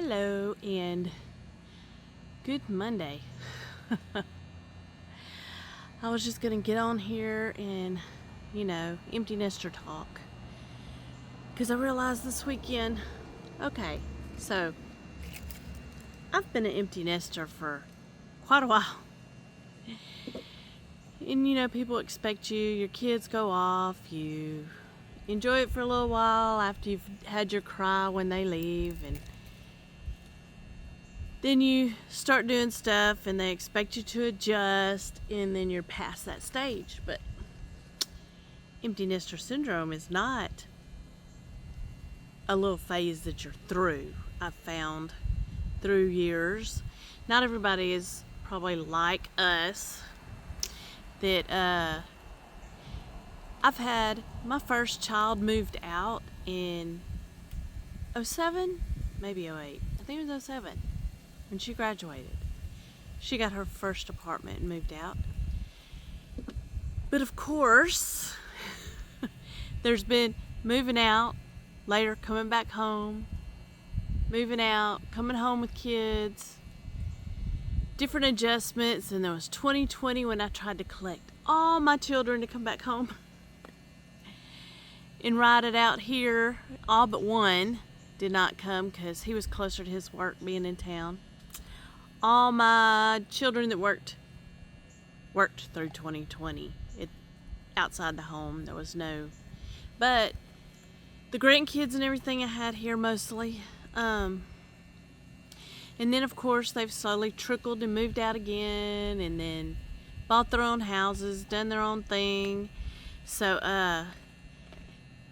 Hello and good Monday. I was just gonna get on here and, empty nester talk. Because I realized this weekend, okay, so I've been an empty nester for quite a while. And people expect your kids go off, you enjoy it for a little while after you've had your cry when they leave, and then you start doing stuff and they expect you to adjust, and then you're past that stage. But empty nester syndrome is not a little phase that you're through. I've found through years, not everybody is probably like us, that I've had my first child moved out in 07, maybe 08. I think it was 07 when she graduated. She got her first apartment and moved out. But of course, there's been moving out, later coming back home, moving out, coming home with kids, different adjustments. And there was 2020 when I tried to collect all my children to come back home and ride it out here. All but one did not come because he was closer to his work being in town. All my children that worked through 2020 outside the home. There was no, but the grandkids and everything I had here mostly. And then of course they've slowly trickled and moved out again, and then bought their own houses, done their own thing. So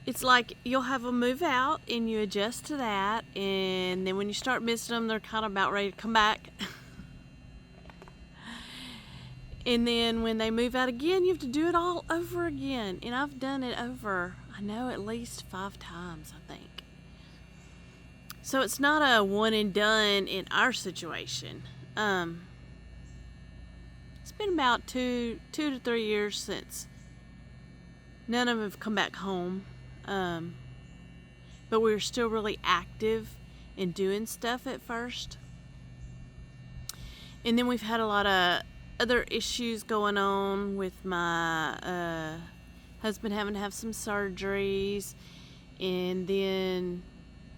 it's like you'll have them move out and you adjust to that, and then when you start missing them, they're kind of about ready to come back. And then when they move out again, you have to do it all over again. And I've done it over, I know, at least 5 times, I think. So it's not a one and done in our situation. It's been about two to 3 years since none of them have come back home. But we were still really active in doing stuff at first. And then we've had a lot of other issues going on with my husband having to have some surgeries, and then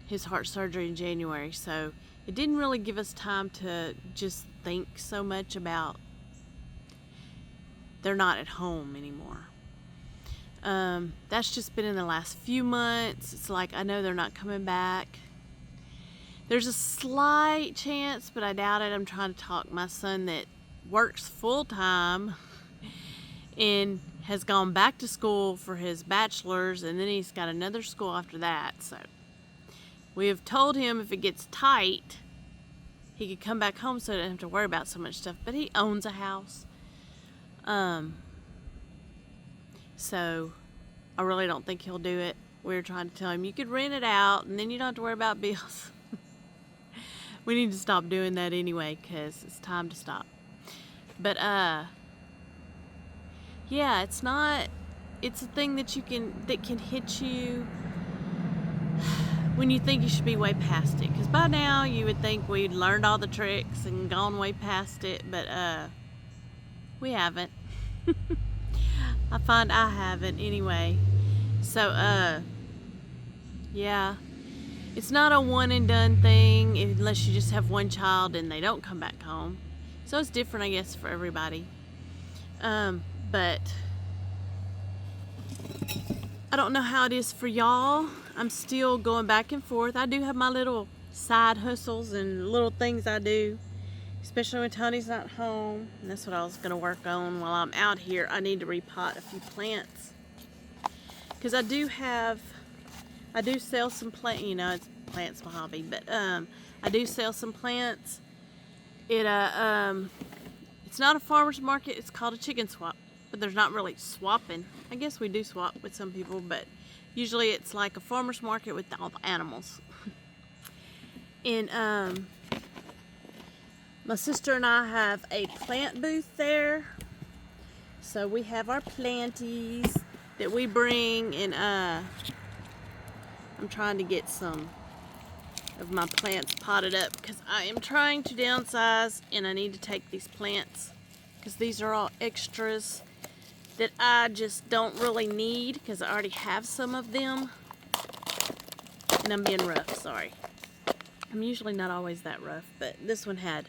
his heart surgery in January. So it didn't really give us time to just think so much about they're not at home anymore. That's just been in the last few months. It's like, I know they're not coming back. There's a slight chance, but I doubt it. I'm trying to talk my son that works full-time and has gone back to school for his bachelor's, and then he's got another school after that. So we have told him if it gets tight, he could come back home so he doesn't have to worry about so much stuff. But he owns a house. So I really don't think he'll do it. We're trying to tell him you could rent it out and then you don't have to worry about bills. We need to stop doing that anyway, because it's time to stop. But yeah, it's a thing that can hit you when you think you should be way past it. Because by now you would think we'd learned all the tricks and gone way past it, but we haven't. I find I haven't anyway. So yeah, it's not a one and done thing unless you just have one child and they don't come back home. So it's different, I guess, for everybody. But I don't know how it is for y'all. I'm still going back and forth. I do have my little side hustles and little things I do, especially when Tony's not home. And that's what I was going to work on while I'm out here. I need to repot a few plants, because I do sell some plants. It's plants my hobby, but I do sell some plants. It's not a farmer's market. It's called a chicken swap, but there's not really swapping. I guess we do swap with some people, but usually it's like a farmer's market with all the animals. And my sister and I have a plant booth there. So we have our planties that we bring, and I'm trying to get some of my plants potted up because I am trying to downsize and I need to take these plants because these are all extras that I just don't really need because I already have some of them. And I'm being rough, sorry. I'm usually not always that rough, but this one had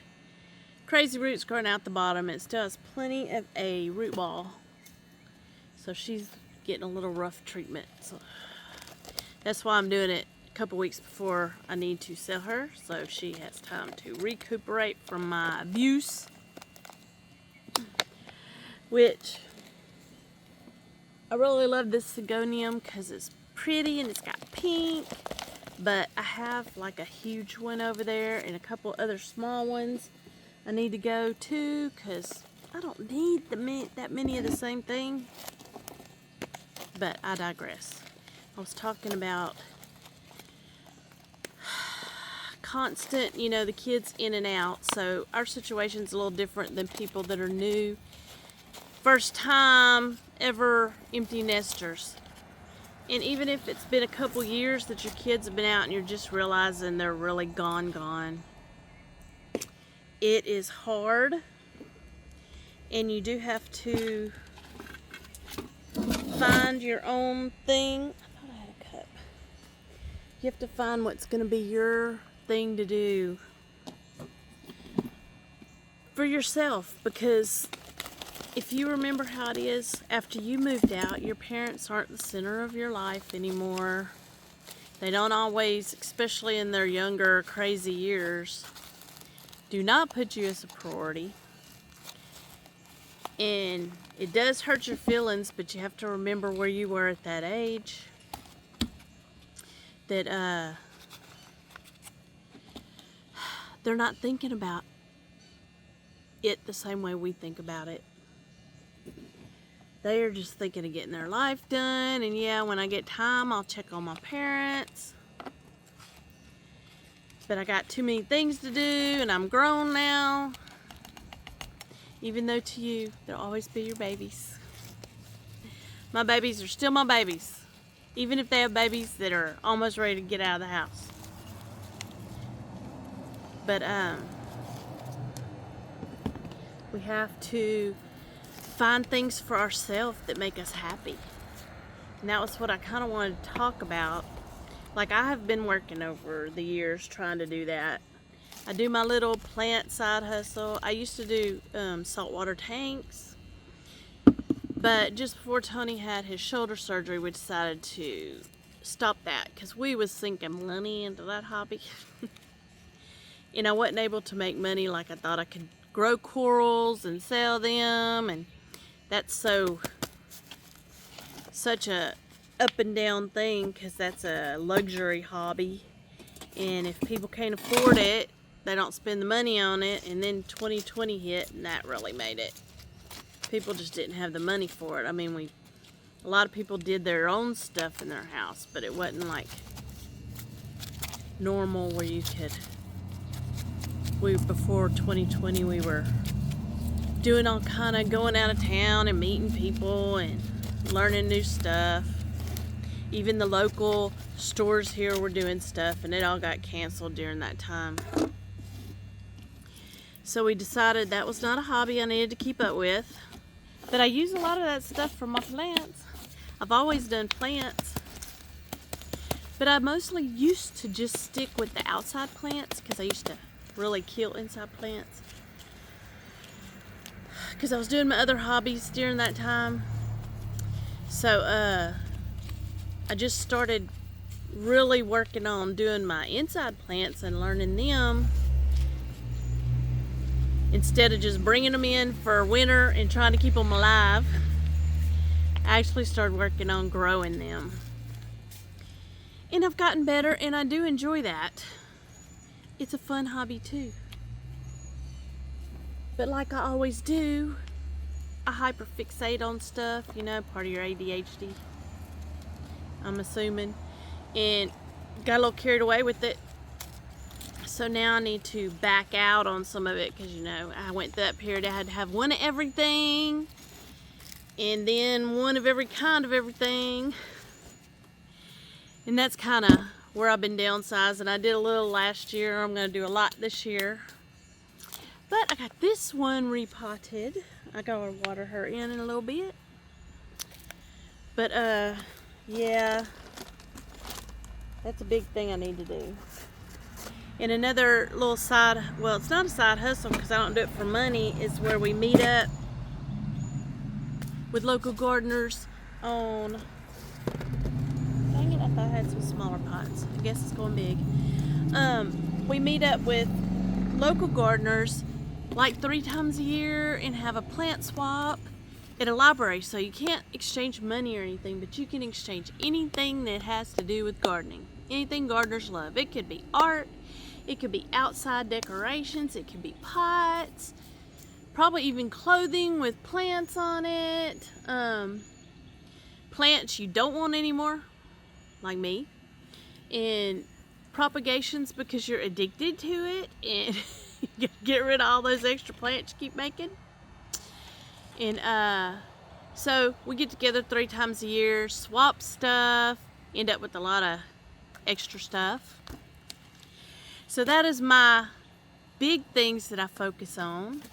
crazy roots growing out the bottom. It still has plenty of a root ball. So she's getting a little rough treatment. So that's why I'm doing it a couple weeks before I need to sell her, so she has time to recuperate from my abuse. Which, I really love this Sigonium because it's pretty and it's got pink. But I have like a huge one over there and a couple other small ones I need to go to because I don't need that many of the same thing. But I digress. I was talking about constant, the kids in and out. So our situation's a little different than people that are new. First time ever empty nesters. And even if it's been a couple years that your kids have been out and you're just realizing they're really gone, it is hard. And you do have to find your own thing. I thought I had a cup. You have to find what's going to be your thing to do for yourself, because if you remember how it is after you moved out, your parents aren't the center of your life anymore. They don't always, especially in their younger crazy years, do not put you as a priority. And it does hurt your feelings, but you have to remember where you were at that age. That they're not thinking about it the same way we think about it. They are just thinking of getting their life done, and yeah, when I get time, I'll check on my parents. But I got too many things to do, and I'm grown now. Even though to you, they'll always be your babies. My babies are still my babies. Even if they have babies that are almost ready to get out of the house. But, we have to find things for ourselves that make us happy. And that was what I kind of wanted to talk about. Like, I have been working over the years trying to do that. I do my little plant side hustle. I used to do saltwater tanks. But just before Tony had his shoulder surgery, we decided to stop that because we was sinking money into that hobby. And I wasn't able to make money like I thought I could grow corals and sell them, and that's such a up and down thing because that's a luxury hobby, and if people can't afford it, they don't spend the money on it. And then 2020 hit, and that really made it. People just didn't have the money for it. I mean, a lot of people did their own stuff in their house, but it wasn't like normal where you could. Before 2020, we were doing all kind of going out of town and meeting people and learning new stuff. Even the local stores here were doing stuff, and it all got canceled during that time. So we decided that was not a hobby I needed to keep up with. But I use a lot of that stuff for my plants. I've always done plants. But I mostly used to just stick with the outside plants because I used to really kill inside plants. Because I was doing my other hobbies during that time. So I just started really working on doing my inside plants and learning them. Instead of just bringing them in for winter and trying to keep them alive, I actually started working on growing them. And I've gotten better, and I do enjoy that. It's a fun hobby too. But like I always do, I hyperfixate on stuff, part of your ADHD, I'm assuming, and got a little carried away with it. So now I need to back out on some of it because, I went through that period. I had to have one of everything and then one of every kind of everything. And that's kind of where I've been downsizing. I did a little last year. I'm going to do a lot this year. But I got this one repotted. I gotta water her in a little bit. But yeah, that's a big thing I need to do. And another little side, well, it's not a side hustle because I don't do it for money, is where we meet up with local gardeners on, dang it, I thought I had some smaller pots. I guess it's going big. We meet up with local gardeners like 3 times a year and have a plant swap at a library. So you can't exchange money or anything, but you can exchange anything that has to do with gardening. Anything gardeners love. It could be art, it could be outside decorations, it could be pots, probably even clothing with plants on it. Plants you don't want anymore, like me, and propagations because you're addicted to it, and get rid of all those extra plants you keep making. And so we get together 3 times a year, swap stuff, end up with a lot of extra stuff. So that is my big things that I focus on.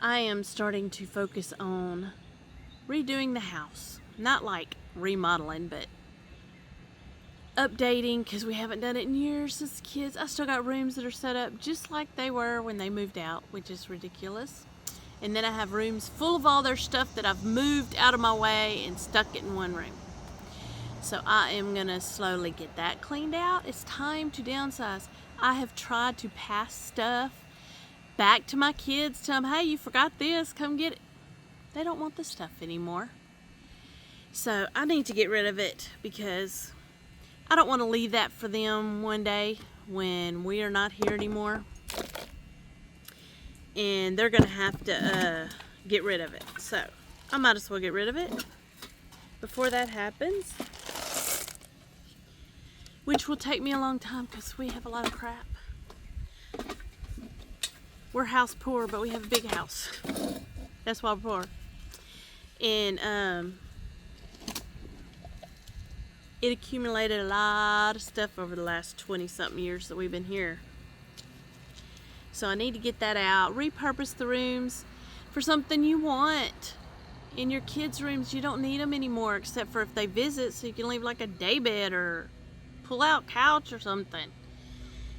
I am starting to focus on redoing the house. Not like remodeling, but updating, because we haven't done it in years since kids. I still got rooms that are set up just like they were when they moved out, which is ridiculous. And then I have rooms full of all their stuff that I've moved out of my way and stuck it in one room. So I am going to slowly get that cleaned out. It's time to downsize. I have tried to pass stuff back to my kids, tell them, hey, you forgot this, come get it. They don't want the stuff anymore. So I need to get rid of it because I don't want to leave that for them one day when we are not here anymore. And they're going to have to get rid of it. So I might as well get rid of it before that happens. Which will take me a long time because we have a lot of crap. We're house poor, but we have a big house. That's why we're poor. And it accumulated a lot of stuff over the last 20-something years that we've been here. So I need to get that out, repurpose the rooms for something you want. In your kids' rooms, you don't need them anymore except for if they visit, so you can leave like a day bed or pull-out couch or something.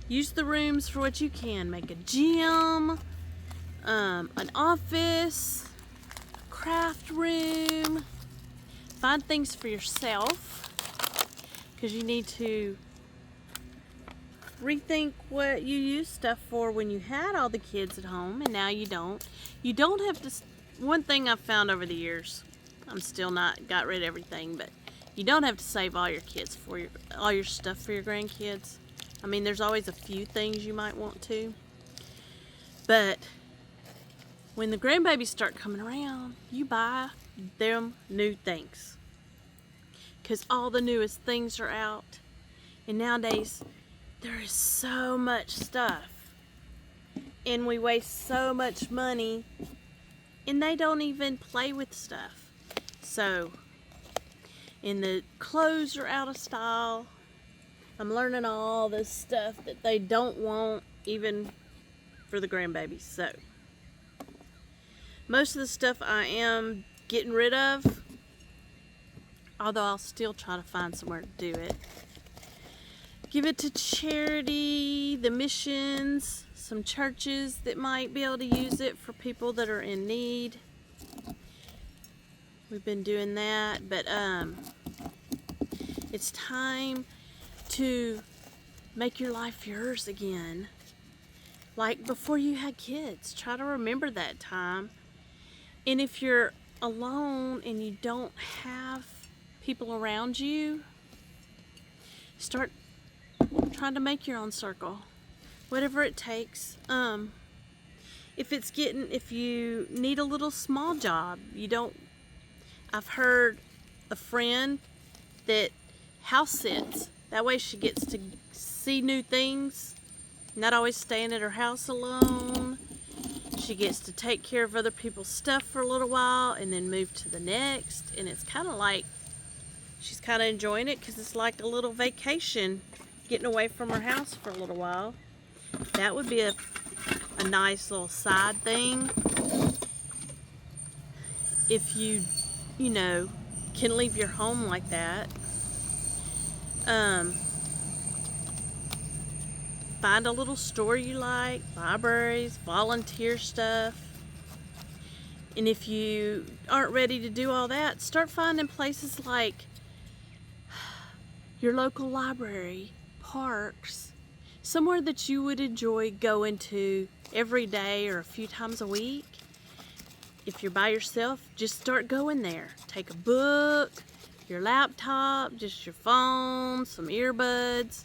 Use the rooms for what you can. Make a gym, an office, a craft room. Find things for yourself because you need to rethink what you use stuff for when you had all the kids at home and now you don't. You don't have to, one thing I've found over the years, I'm still not got rid of everything, but you don't have to save all your kids for all your stuff for your grandkids. I mean, there's always a few things you might want to, but when the grandbabies start coming around, you buy them new things because all the newest things are out. And nowadays there is so much stuff and we waste so much money and they don't even play with stuff. So, and the clothes are out of style. I'm learning all this stuff that they don't want even for the grandbabies. So most of the stuff I am getting rid of, although I'll still try to find somewhere to do it. Give it to charity, the missions, some churches that might be able to use it for people that are in need. We've been doing that, but it's time to make your life yours again. Like before you had kids. Try to remember that time. And if you're alone and you don't have people around you, start trying to make your own circle, whatever it takes. If you need a little small job, I've heard a friend that house sits. That way she gets to see new things, not always staying at her house alone. She gets to take care of other people's stuff for a little while and then move to the next. And it's kind of like she's kind of enjoying it because it's like a little vacation getting away from her house for a little while. That would be a nice little side thing. If you know, can leave your home like that. Find a little store you like, libraries, volunteer stuff. And if you aren't ready to do all that, start finding places like your local library, parks, somewhere that you would enjoy going to every day or a few times a week. If you're by yourself, just start going there. Take a book, your laptop, just your phone, some earbuds.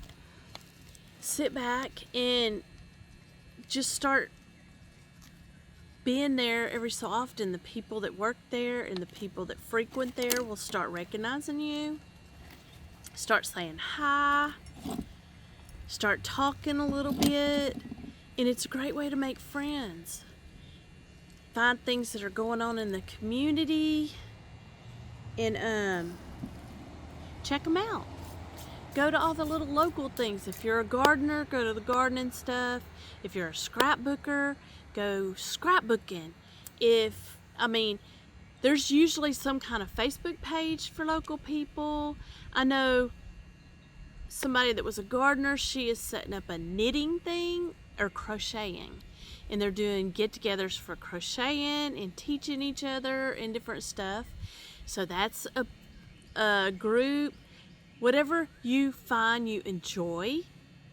Sit back and just start being there every so often. The people that work there and the people that frequent there will start recognizing you. Start saying hi. Start talking a little bit. And it's a great way to make friends. Find things that are going on in the community and check them out. Go to all the little local things. If you're a gardener, go to the gardening stuff. If you're a scrapbooker, go scrapbooking. There's usually some kind of Facebook page for local people. I know somebody that was a gardener, she is setting up a knitting thing or crocheting. And they're doing get-togethers for crocheting and teaching each other and different stuff. So that's a group. Whatever you find you enjoy,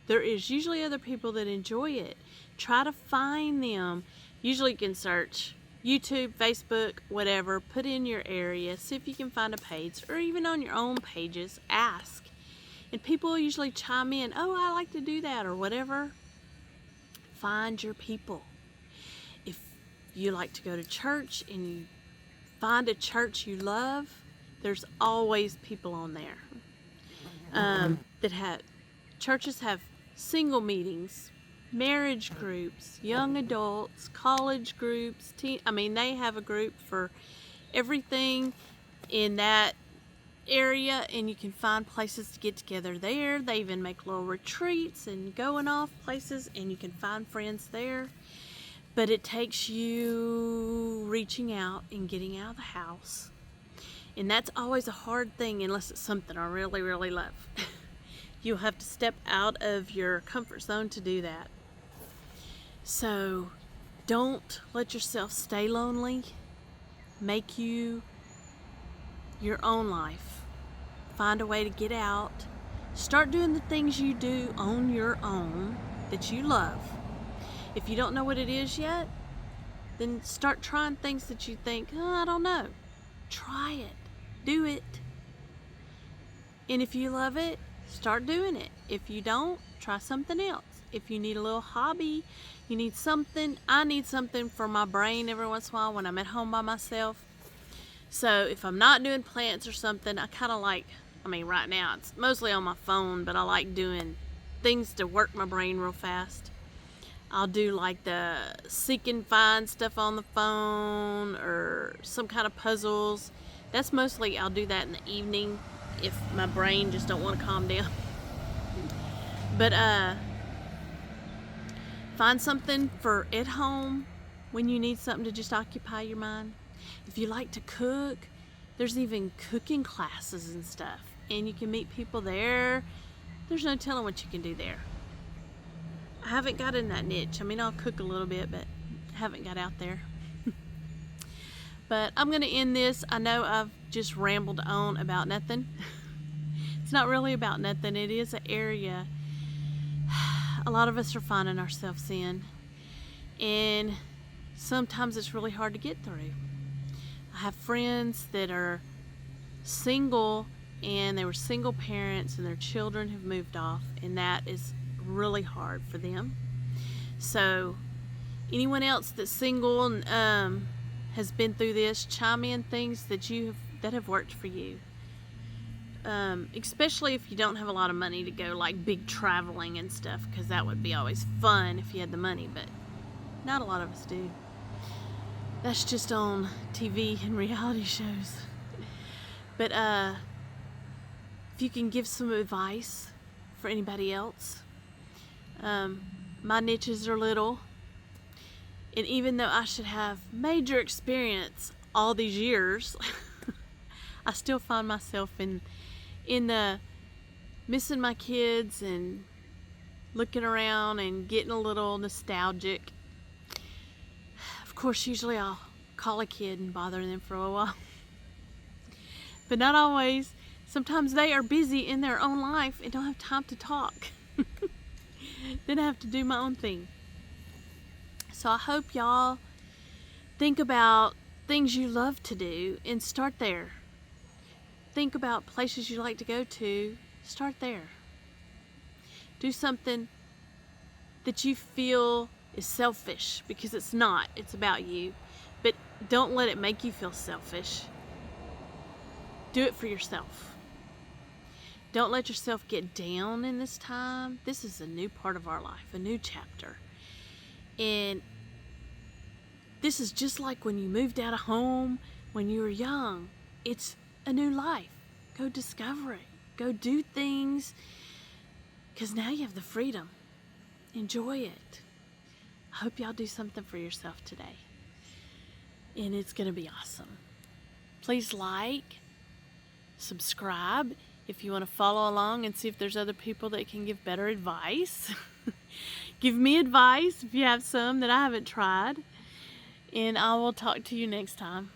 there is usually other people that enjoy it. Try to find them. Usually you can search YouTube, Facebook, whatever. Put in your area. See if you can find a page. Or even on your own pages, ask. And people usually chime in, oh, I like to do that or whatever. Find your people. If you like to go to church and you find a church you love, there's always people on there. Churches have single meetings, marriage groups, young adults, college groups, they have a group for everything in that area, and you can find places to get together there. They even make little retreats and going off places, and you can find friends there. But it takes you reaching out and getting out of the house. And that's always a hard thing unless it's something I really, really love. You'll have to step out of your comfort zone to do that. So don't let yourself stay lonely. Make you your own life. Find a way to get out. Start doing the things you do on your own that you love. If you don't know what it is yet, then start trying things that you think, I don't know. Try it. Do it. And if you love it, start doing it. If you don't, try something else. If you need a little hobby, you need something. I need something for my brain every once in a while when I'm at home by myself. So if I'm not doing plants or something, I kind of like, right now it's mostly on my phone, but I like doing things to work my brain real fast. I'll do like the seek and find stuff on the phone or some kind of puzzles. That's mostly, I'll do that in the evening if my brain just don't want to calm down. But find something for at home when you need something to just occupy your mind. If you like to cook, there's even cooking classes and stuff. And you can meet people there. There's no telling what you can do there. I haven't got in that niche. I'll cook a little bit, but I haven't got out there. But I'm going to end this. I know I've just rambled on about nothing. It's not really about nothing. It is an area a lot of us are finding ourselves in. And sometimes it's really hard to get through. I have friends that are single and they were single parents and their children have moved off, and that is really hard for them. So anyone else that's single and has been through this, chime in things that have worked for you. Especially if you don't have a lot of money to go like big traveling and stuff, because that would be always fun if you had the money, but not a lot of us do. That's just on TV and reality shows. But if you can give some advice for anybody else. My niches are little, and even though I should have major experience all these years, I still find myself in the missing my kids and looking around and getting a little nostalgic. Of course, usually I'll call a kid and bother them for a while, but not always. Sometimes they are busy in their own life and don't have time to talk. Then I have to do my own thing. So I hope y'all think about things you love to do and start there. Think about places you like to go to, start there. Do something that you feel is selfish, because it's not, it's about you. But don't let it make you feel selfish. Do it for yourself. Don't let yourself get down in this time. This is a new part of our life, a new chapter. And this is just like when you moved out of home when you were young. It's a new life. Go discover it. Go do things, because now you have the freedom. Enjoy it. I hope y'all do something for yourself today. And it's going to be awesome. Please like, subscribe if you want to follow along and see if there's other people that can give better advice. Give me advice if you have some that I haven't tried. And I will talk to you next time.